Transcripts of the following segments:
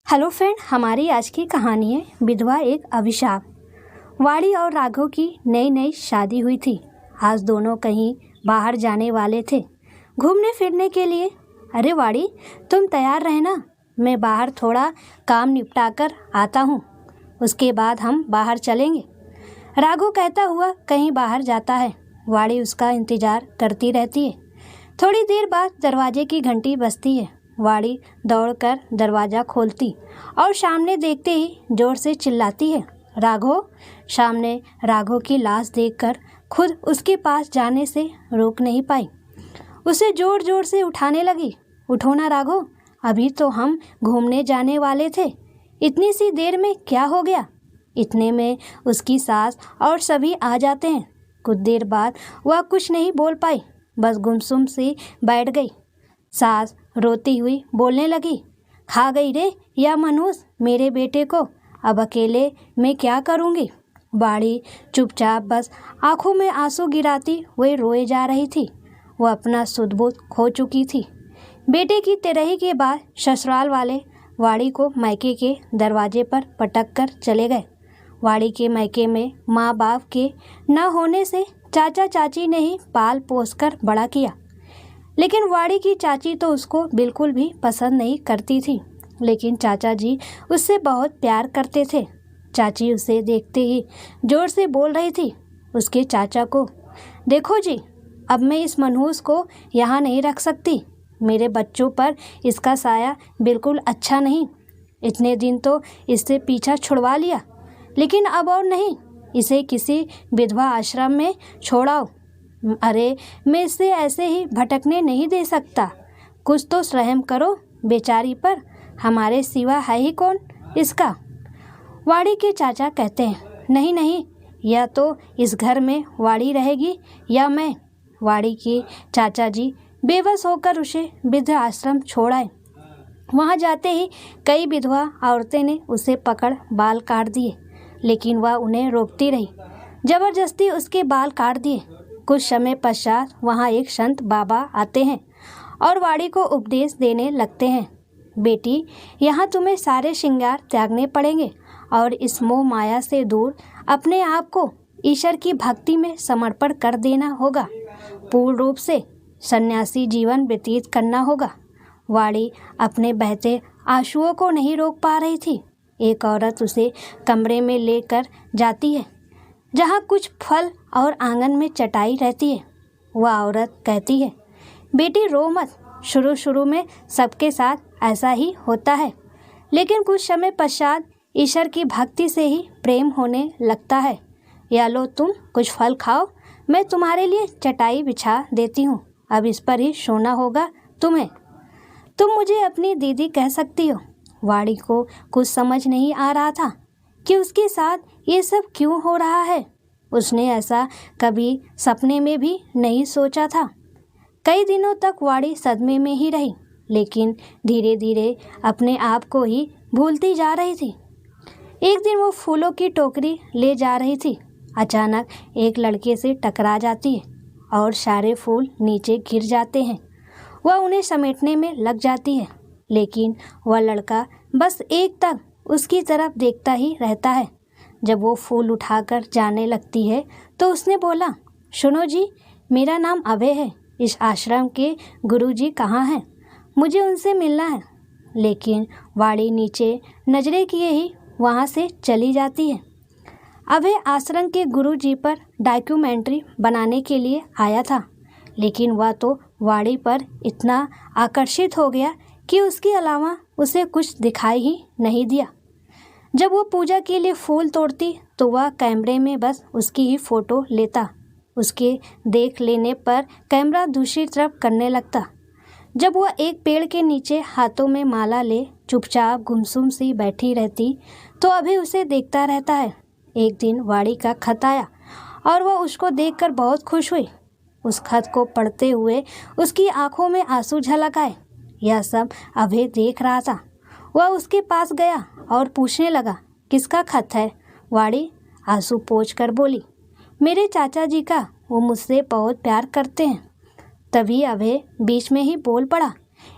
Hello friend, हमारी आज की कहानी है विधवा एक अभिशाप। वाड़ी और राघव की नई नई शादी हुई थी। आज दोनों कहीं बाहर जाने वाले थे, घूमने फिरने के लिए। अरे वाड़ी, तुम तैयार रहना, मैं बाहर थोड़ा काम निपटा कर आता हूँ, उसके बाद हम बाहर चलेंगे। राघव कहता हुआ कहीं बाहर जाता है। वाड़ी उसका इंतज़ार करती रहती है। थोड़ी देर बाद दरवाजे की घंटी बजती है। वाड़ी दौड़कर दरवाज़ा खोलती और सामने देखते ही जोर से चिल्लाती है, राघव। सामने राघव की लाश देखकर खुद उसके पास जाने से रोक नहीं पाई। उसे जोर जोर से उठाने लगी। उठो ना राघव, अभी तो हम घूमने जाने वाले थे, इतनी सी देर में क्या हो गया। इतने में उसकी सास और सभी आ जाते हैं। कुछ देर बाद वह कुछ नहीं बोल पाई, बस गुमसुम सी बैठ गई। सास रोती हुई बोलने लगी, खा गई रे या मनहूस मेरे बेटे को, अब अकेले मैं क्या करूँगी। बाड़ी चुपचाप बस आंखों में आंसू गिराती हुए रोए जा रही थी। वह अपना सुध-बुध खो चुकी थी। बेटे की तिरही के बाद ससुराल वाले वाड़ी को मायके के दरवाजे पर पटक कर चले गए। वाड़ी के मायके में माँ बाप के न होने से चाचा चाची ने ही पाल पोस कर बड़ा किया। लेकिन वाड़ी की चाची तो उसको बिल्कुल भी पसंद नहीं करती थी, लेकिन चाचा जी उससे बहुत प्यार करते थे। चाची उसे देखते ही जोर से बोल रही थी उसके चाचा को, देखो जी, अब मैं इस मनहूस को यहाँ नहीं रख सकती। मेरे बच्चों पर इसका साया बिल्कुल अच्छा नहीं। इतने दिन तो इससे पीछा छुड़वा लिया, लेकिन अब और नहीं, इसे किसी विधवा आश्रम में छोड़ाओ। अरे मैं इसे ऐसे ही भटकने नहीं दे सकता। कुछ तो रहम करो बेचारी पर, हमारे सिवा है ही कौन इसका। वाड़ी के चाचा कहते हैं, नहीं नहीं, या तो इस घर में वाड़ी रहेगी या मैं। वाड़ी के चाचा जी बेबस होकर उसे वृद्ध आश्रम छोड़ आए। वहाँ जाते ही कई विधवा औरतें ने उसे पकड़ बाल काट दिए, लेकिन वह उन्हें रोकती रही। जबरदस्ती उसके बाल काट दिए। कुछ समय पश्चात वहाँ एक संत बाबा आते हैं और वाड़ी को उपदेश देने लगते हैं, बेटी, यहाँ तुम्हें सारे श्रृंगार त्यागने पड़ेंगे और इस मोह माया से दूर अपने आप को ईश्वर की भक्ति में समर्पण कर देना होगा। पूर्ण रूप से सन्यासी जीवन व्यतीत करना होगा। वाड़ी अपने बहते आंसुओं को नहीं रोक पा रही थी। एक औरत उसे कमरे में लेकर जाती है जहाँ कुछ फल और आंगन में चटाई रहती है। वह औरत कहती है, बेटी रो मत, शुरू शुरू में सबके साथ ऐसा ही होता है, लेकिन कुछ समय पश्चात ईश्वर की भक्ति से ही प्रेम होने लगता है। या लो तुम कुछ फल खाओ, मैं तुम्हारे लिए चटाई बिछा देती हूँ, अब इस पर ही सोना होगा तुम्हें। तुम मुझे अपनी दीदी कह सकती हो। वाड़ी को कुछ समझ नहीं आ रहा था कि उसके साथ ये सब क्यों हो रहा है। उसने ऐसा कभी सपने में भी नहीं सोचा था। कई दिनों तक वाड़ी सदमे में ही रही, लेकिन धीरे धीरे अपने आप को ही भूलती जा रही थी। एक दिन वो फूलों की टोकरी ले जा रही थी। अचानक एक लड़के से टकरा जाती है और सारे फूल नीचे गिर जाते हैं। वह उन्हें समेटने में लग जाती है, लेकिन वह लड़का बस एक तक उसकी तरफ देखता ही रहता है। जब वो फूल उठाकर जाने लगती है तो उसने बोला, सुनो जी, मेरा नाम अभय है, इस आश्रम के गुरुजी कहाँ हैं, मुझे उनसे मिलना है। लेकिन वाड़ी नीचे नजरें किए ही वहाँ से चली जाती है। अभय आश्रम के गुरुजी पर डॉक्यूमेंट्री बनाने के लिए आया था, लेकिन वह तो वाड़ी पर इतना आकर्षित हो गया कि उसके अलावा उसे कुछ दिखाई ही नहीं दिया। जब वो पूजा के लिए फूल तोड़ती तो वह कैमरे में बस उसकी ही फ़ोटो लेता। उसके देख लेने पर कैमरा दूसरी तरफ करने लगता। जब वह एक पेड़ के नीचे हाथों में माला ले चुपचाप गुमसुम सी बैठी रहती तो अभी उसे देखता रहता है। एक दिन वाड़ी का खत आया और वह उसको देखकर बहुत खुश हुई। उस खत को पढ़ते हुए उसकी आंखों में आंसू झलक आए। यह सब अभय देख रहा था। वह उसके पास गया और पूछने लगा, किसका खत है। वाड़ी आंसू पोंछ कर बोली, मेरे चाचा जी का, वो मुझसे बहुत प्यार करते हैं। तभी अभय बीच में ही बोल पड़ा,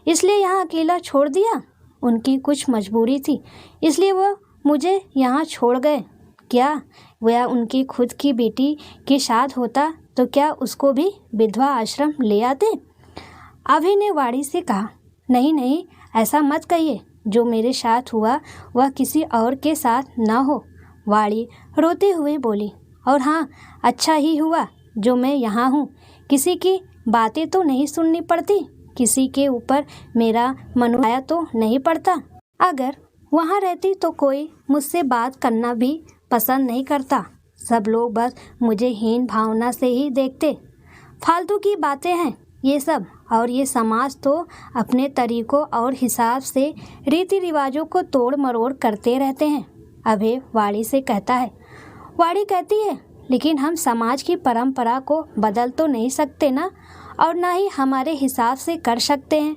इसलिए यहाँ अकेला छोड़ दिया। उनकी कुछ मजबूरी थी, इसलिए वो मुझे यहाँ छोड़ गए। क्या वह उनकी खुद की बेटी के साथ होता तो क्या उसको भी विधवा आश्रम ले आते? अभय ने वाड़ी से कहा, नहीं नहीं, ऐसा मत कहिए। जो मेरे साथ हुआ वह किसी और के साथ ना हो। वाड़ी रोते हुए बोली, और हाँ, अच्छा ही हुआ जो मैं यहाँ हूँ। किसी की बातें तो नहीं सुननी पड़ती, किसी के ऊपर मेरा मनुआया तो नहीं पड़ता। अगर वहाँ रहती तो कोई मुझसे बात करना भी पसंद नहीं करता। सब लोग बस मुझे हीन भावना से ही देखते। फालतू की बातें हैं ये सब, और ये समाज तो अपने तरीकों और हिसाब से रीति रिवाजों को तोड़ मरोड़ करते रहते हैं। अभय वाड़ी से कहता है। वाड़ी कहती है, लेकिन हम समाज की परंपरा को बदल तो नहीं सकते ना, और ना ही हमारे हिसाब से कर सकते हैं।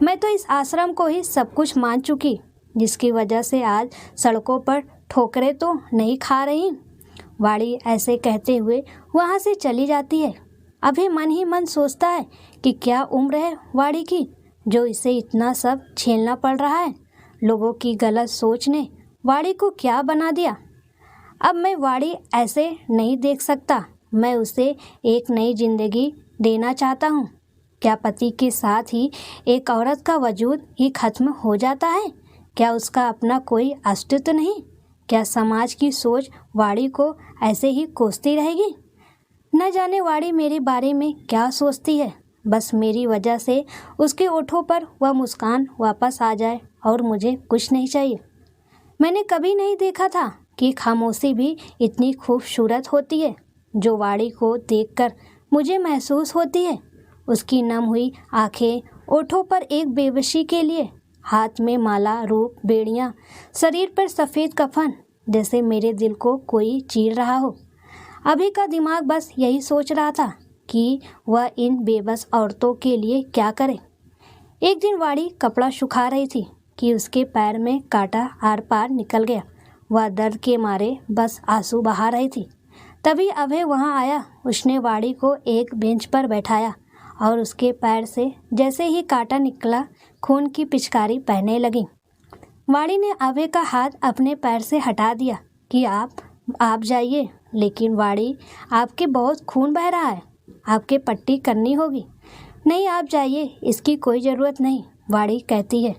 मैं तो इस आश्रम को ही सब कुछ मान चुकी, जिसकी वजह से आज सड़कों पर ठोकरें तो नहीं खा रही। वाड़ी ऐसे कहते हुए वहाँ से चली जाती है। अभी मन ही मन सोचता है कि क्या उम्र है वाड़ी की, जो इसे इतना सब झेलना पड़ रहा है। लोगों की गलत सोच ने वाड़ी को क्या बना दिया। अब मैं वाड़ी ऐसे नहीं देख सकता। मैं उसे एक नई जिंदगी देना चाहता हूँ। क्या पति के साथ ही एक औरत का वजूद ही खत्म हो जाता है? क्या उसका अपना कोई अस्तित्व नहीं? क्या समाज की सोच वाड़ी को ऐसे ही कोसती रहेगी? न जाने वाड़ी मेरे बारे में क्या सोचती है। बस मेरी वजह से उसके ओठों पर वह मुस्कान वापस आ जाए और मुझे कुछ नहीं चाहिए। मैंने कभी नहीं देखा था कि खामोशी भी इतनी खूबसूरत होती है, जो वाड़ी को देखकर मुझे महसूस होती है। उसकी नम हुई आंखें, ओठों पर एक बेबसी के लिए, हाथ में माला रूप बेड़ियाँ, शरीर पर सफ़ेद कफन, जैसे मेरे दिल को कोई चीर रहा हो। अभी का दिमाग बस यही सोच रहा था कि वह इन बेबस औरतों के लिए क्या करे। एक दिन वाड़ी कपड़ा सुखा रही थी कि उसके पैर में कांटा आर पार निकल गया। वह दर्द के मारे बस आंसू बहा रही थी। तभी अभय वहाँ आया। उसने वाड़ी को एक बेंच पर बैठाया और उसके पैर से जैसे ही कांटा निकला, खून की पिचकारी बहने लगी। वाड़ी ने अभय का हाथ अपने पैर से हटा दिया कि आप जाइए। लेकिन वाड़ी, आपके बहुत खून बह रहा है, आपके पट्टी करनी होगी। नहीं, आप जाइए, इसकी कोई ज़रूरत नहीं। वाड़ी कहती है,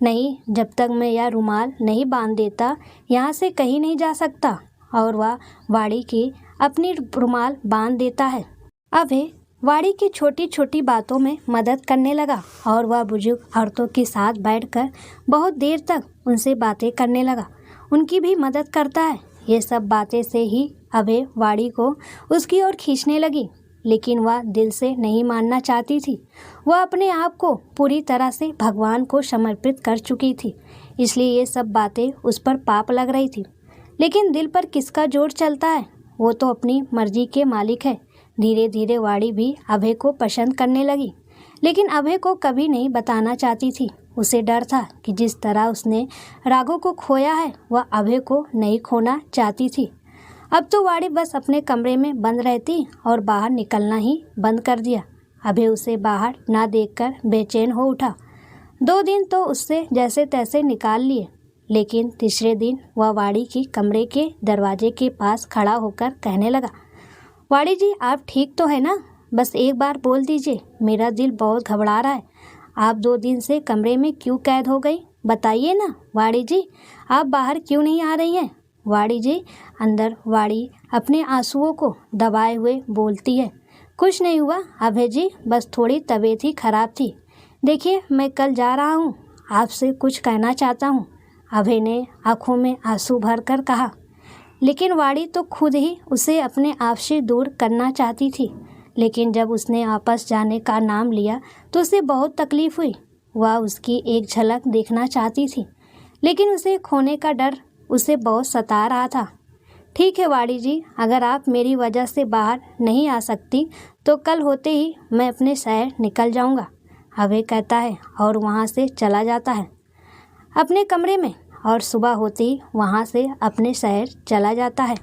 नहीं, जब तक मैं यह रुमाल नहीं बांध देता यहाँ से कहीं नहीं जा सकता। और वह वाड़ी की अपनी रुमाल बांध देता है। अभय वाड़ी की छोटी छोटी बातों में मदद करने लगा और वह बुजुर्ग औरतों के साथ बैठकर बहुत देर तक उनसे बातें करने लगा। उनकी भी मदद करता है। ये सब बातें से ही अभय वाड़ी को उसकी ओर खींचने लगी, लेकिन वह दिल से नहीं मानना चाहती थी। वह अपने आप को पूरी तरह से भगवान को समर्पित कर चुकी थी, इसलिए ये सब बातें उस पर पाप लग रही थी। लेकिन दिल पर किसका जोर चलता है, वो तो अपनी मर्जी के मालिक है। धीरे धीरे वाड़ी भी अभय को पसंद करने लगी, लेकिन अभय को कभी नहीं बताना चाहती थी। उसे डर था कि जिस तरह उसने राघव को खोया है, वह अभय को नहीं खोना चाहती थी। अब तो वाड़ी बस अपने कमरे में बंद रहती और बाहर निकलना ही बंद कर दिया। अभय उसे बाहर ना देखकर बेचैन हो उठा। 2 दिन तो उससे जैसे तैसे निकाल लिए, लेकिन तीसरे दिन वह वाड़ी की कमरे के दरवाजे के पास खड़ा होकर कहने लगा, वाड़ी जी, आप ठीक तो है ना? बस एक बार बोल दीजिए, मेरा दिल बहुत घबरा रहा है। आप 2 दिन से कमरे में क्यों कैद हो गई? बताइए ना वाड़ी जी, आप बाहर क्यों नहीं आ रही हैं? वाड़ी जी, अंदर वाड़ी अपने आंसुओं को दबाए हुए बोलती है, कुछ नहीं हुआ अभय जी, बस थोड़ी तबीयत ही खराब थी। देखिए, मैं कल जा रहा हूँ, आपसे कुछ कहना चाहता हूँ। अभय ने आंखों में आंसू भर कर कहा। लेकिन वाड़ी तो खुद ही उसे अपने आप से दूर करना चाहती थी। लेकिन जब उसने वापस जाने का नाम लिया तो उसे बहुत तकलीफ हुई। वह उसकी एक झलक देखना चाहती थी, लेकिन उसे खोने का डर उसे बहुत सता रहा था। ठीक है वाड़ी जी, अगर आप मेरी वजह से बाहर नहीं आ सकती तो कल होते ही मैं अपने शहर निकल जाऊंगा, अभय कहता है और वहाँ से चला जाता है अपने कमरे में, और सुबह होते ही वहाँ से अपने शहर चला जाता है।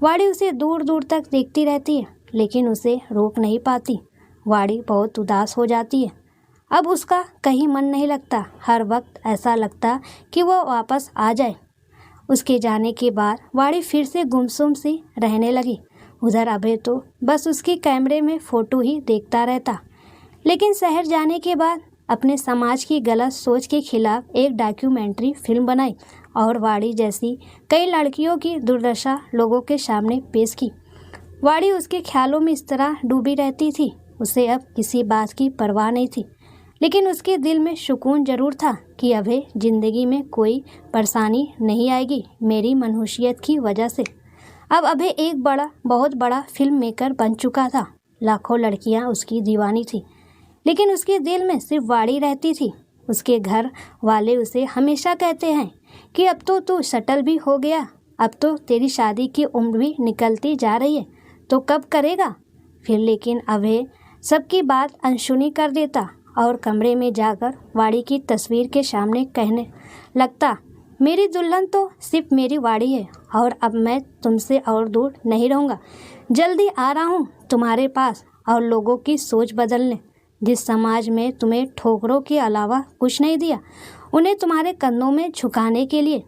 वाड़ी उसे दूर दूर तक देखती रहती है, लेकिन उसे रोक नहीं पाती। वाड़ी बहुत उदास हो जाती है। अब उसका कहीं मन नहीं लगता। हर वक्त ऐसा लगता कि वह वापस आ जाए। उसके जाने के बाद वाड़ी फिर से गुमसुम सी रहने लगी। उधर अभय तो बस उसकी कैमरे में फ़ोटो ही देखता रहता। लेकिन शहर जाने के बाद अपने समाज की गलत सोच के खिलाफ एक डॉक्यूमेंट्री फिल्म बनाई और वाड़ी जैसी कई लड़कियों की दुर्दशा लोगों के सामने पेश की। वाड़ी उसके ख्यालों में इस तरह डूबी रहती थी। उसे अब किसी बात की परवाह नहीं थी, लेकिन उसके दिल में सुकून जरूर था कि अभय जिंदगी में कोई परेशानी नहीं आएगी मेरी मनहूसियत की वजह से। अब अभय एक बहुत बड़ा फिल्म मेकर बन चुका था। लाखों लड़कियां उसकी दीवानी थी, लेकिन उसके दिल में सिर्फ वाड़ी रहती थी। उसके घर वाले उसे हमेशा कहते हैं कि अब तो तू सेटल भी हो गया, अब तो तेरी शादी की उम्र भी निकलती जा रही है, तो कब करेगा फिर। लेकिन अभय सबकी बात अनसुनी कर देता और कमरे में जाकर वाड़ी की तस्वीर के सामने कहने लगता, मेरी दुल्हन तो सिर्फ मेरी वाड़ी है और अब मैं तुमसे और दूर नहीं रहूँगा। जल्दी आ रहा हूँ तुम्हारे पास और लोगों की सोच बदलने। जिस समाज में तुम्हें ठोकरों के अलावा कुछ नहीं दिया, उन्हें तुम्हारे कंधों में झुकाने के लिए।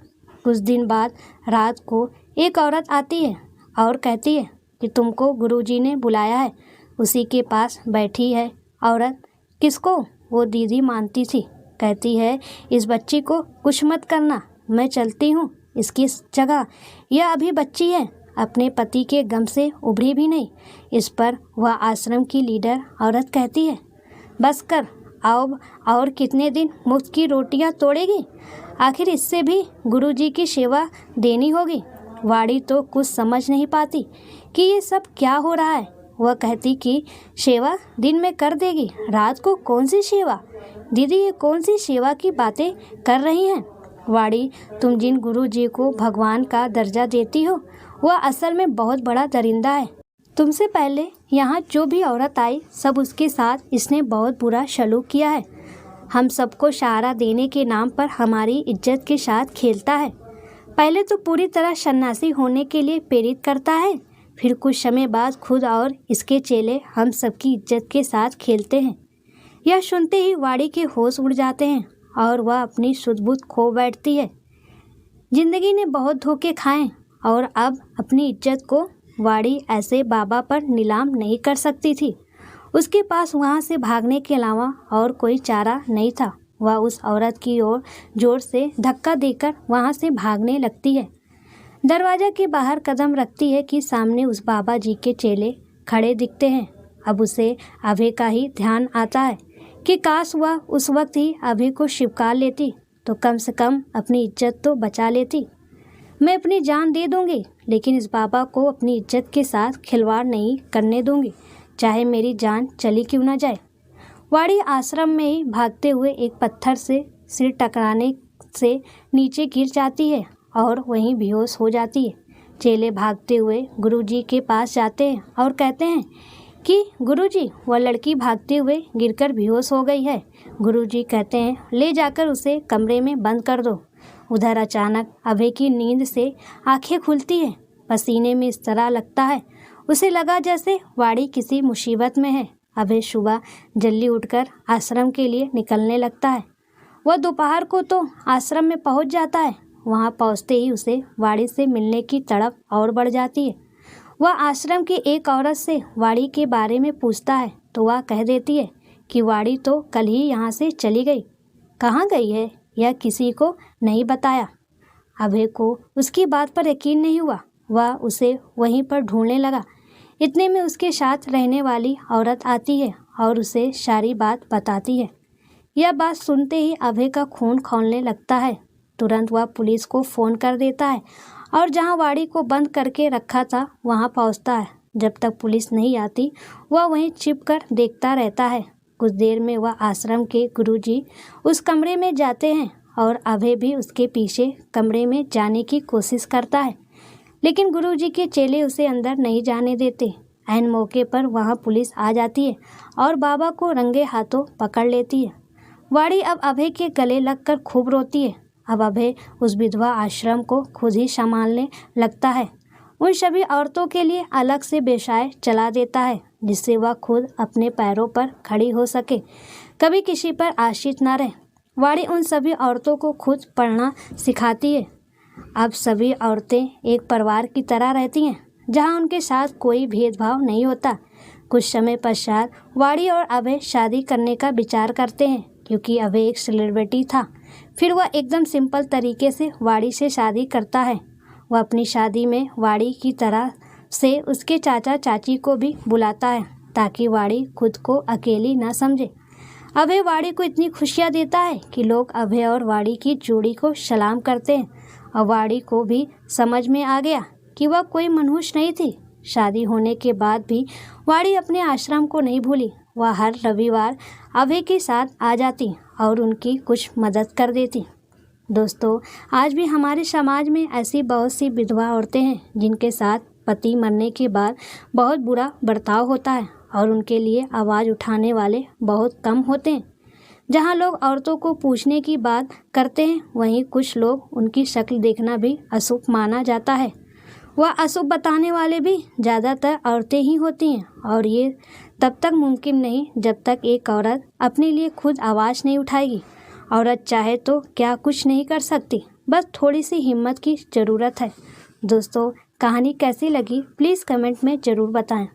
कुछ दिन बाद रात को एक औरत आती है और कहती है कि तुमको गुरुजी ने बुलाया है। उसी के पास बैठी है औरत। किसको? वो दीदी मानती थी। कहती है, इस बच्ची को कुछ मत करना, मैं चलती हूँ इसकी जगह। यह अभी बच्ची है, अपने पति के गम से उभरी भी नहीं। इस पर वह आश्रम की लीडर औरत कहती है, बस कर, अब और कितने दिन मुफ्त की रोटियां तोड़ेगी? आखिर इससे भी गुरुजी की सेवा देनी होगी। वाड़ी तो कुछ समझ नहीं पाती कि ये सब क्या हो रहा है। वह कहती कि सेवा दिन में कर देगी, रात को कौन सी सेवा? दीदी ये कौन सी सेवा की बातें कर रही हैं? वाड़ी, तुम जिन गुरुजी को भगवान का दर्जा देती हो, वह असल में बहुत बड़ा दरिंदा है। तुमसे पहले यहाँ जो भी औरत आई, सब उसके साथ इसने बहुत बुरा सलूक किया है। हम सबको सहारा देने के नाम पर हमारी इज्जत के साथ खेलता है। पहले तो पूरी तरह सन्यासी होने के लिए प्रेरित करता है, फिर कुछ समय बाद खुद और इसके चेले हम सबकी इज्जत के साथ खेलते हैं। यह सुनते ही वाड़ी के होश उड़ जाते हैं और वह अपनी सुध-बुध खो बैठती है। जिंदगी ने बहुत धोखे खाए और अब अपनी इज्जत को वाड़ी ऐसे बाबा पर नीलाम नहीं कर सकती थी। उसके पास वहाँ से भागने के अलावा और कोई चारा नहीं था। वह उस औरत की ओर जोर से धक्का देकर वहाँ से भागने लगती है। दरवाजा के बाहर कदम रखती है कि सामने उस बाबा जी के चेले खड़े दिखते हैं। अब उसे अभय का ही ध्यान आता है कि काश वह उस वक्त ही अभय को स्वीकार लेती तो कम से कम अपनी इज्जत तो बचा लेती। मैं अपनी जान दे दूंगी, लेकिन इस बाबा को अपनी इज्जत के साथ खिलवाड़ नहीं करने दूंगी, चाहे मेरी जान चली क्यों ना जाए। वाड़ी आश्रम में ही भागते हुए एक पत्थर से सिर टकराने से नीचे गिर जाती है और वहीं बेहोश हो जाती है। चेले भागते हुए गुरुजी के पास जाते हैं और कहते हैं कि गुरुजी, वह लड़की भागते हुए गिरकर बेहोश हो गई है। गुरुजी कहते हैं, ले जाकर उसे कमरे में बंद कर दो। उधर अचानक अभय की नींद से आंखें खुलती है। पसीने में इस तरह लगता है, उसे लगा जैसे वाड़ी किसी मुसीबत में है। अभय सुबह जल्दी उठकर आश्रम के लिए निकलने लगता है। वह दोपहर को तो आश्रम में पहुंच जाता है। वहां पहुंचते ही उसे वाड़ी से मिलने की तड़प और बढ़ जाती है। वह आश्रम की एक औरत से वाड़ी के बारे में पूछता है तो वह कह देती है कि वाड़ी तो कल ही यहाँ से चली गई। कहाँ गई है यह किसी को नहीं बताया। अभय को उसकी बात पर यकीन नहीं हुआ। वह उसे वहीं पर ढूंढने लगा। इतने में उसके साथ रहने वाली औरत आती है और उसे सारी बात बताती है। यह बात सुनते ही अभय का खून खौलने लगता है। तुरंत वह पुलिस को फ़ोन कर देता है और जहां वाड़ी को बंद करके रखा था वहां पहुंचता है। जब तक पुलिस नहीं आती वह वहीं छिपकर देखता रहता है। कुछ देर में वह आश्रम के गुरुजी उस कमरे में जाते हैं और अभय भी उसके पीछे कमरे में जाने की कोशिश करता है, लेकिन गुरुजी के चेले उसे अंदर नहीं जाने देते। ऐन मौके पर वहां पुलिस आ जाती है और बाबा को रंगे हाथों पकड़ लेती है। वाड़ी अब अभय के गले लगकर खूब रोती है। अब अभय उस विधवा आश्रम को खुद ही संभालने लगता है। उन सभी औरतों के लिए अलग से व्यवसाय चला देता है जिससे वह खुद अपने पैरों पर खड़ी हो सके। कभी किसी पर आश्रित ना रहे। वाणी उन सभी औरतों को खुद पढ़ना सिखाती है। अब सभी औरतें एक परिवार की तरह रहती हैं, जहां उनके साथ कोई भेदभाव नहीं होता। कुछ समय पश्चात वाणी और अभय शादी करने का विचार करते हैं, क्योंकि अभय एक सेलिब्रिटी था। फिर वह एकदम सिंपल तरीके से वाणी से शादी करता है। वह अपनी शादी में वाणी की तरह से उसके चाचा चाची को भी बुलाता है, ताकि वाणी खुद को अकेली ना समझे। अभय वाणी को इतनी खुशियाँ देता है कि लोग अभय और वाणी की जोड़ी को सलाम करते हैं, और वाणी को भी समझ में आ गया कि वह कोई मनहूस नहीं थी। शादी होने के बाद भी वाणी अपने आश्रम को नहीं भूली। वह हर रविवार अभय के साथ आ जाती और उनकी कुछ मदद कर देती। दोस्तों, आज भी हमारे समाज में ऐसी बहुत सी विधवा औरतें हैं जिनके साथ पति मरने के बाद बहुत बुरा बर्ताव होता है, और उनके लिए आवाज़ उठाने वाले बहुत कम होते हैं। जहाँ लोग औरतों को पूछने की बात करते हैं, वहीं कुछ लोग उनकी शक्ल देखना भी अशुभ माना जाता है। वह अशुभ बताने वाले भी ज़्यादातर औरतें ही होती हैं, और ये तब तक मुमकिन नहीं जब तक एक औरत अपने लिए खुद आवाज़ नहीं उठाएगी। औरत चाहे तो क्या कुछ नहीं कर सकती, बस थोड़ी सी हिम्मत की ज़रूरत है। दोस्तों, कहानी कैसी लगी प्लीज़ कमेंट में ज़रूर बताएं।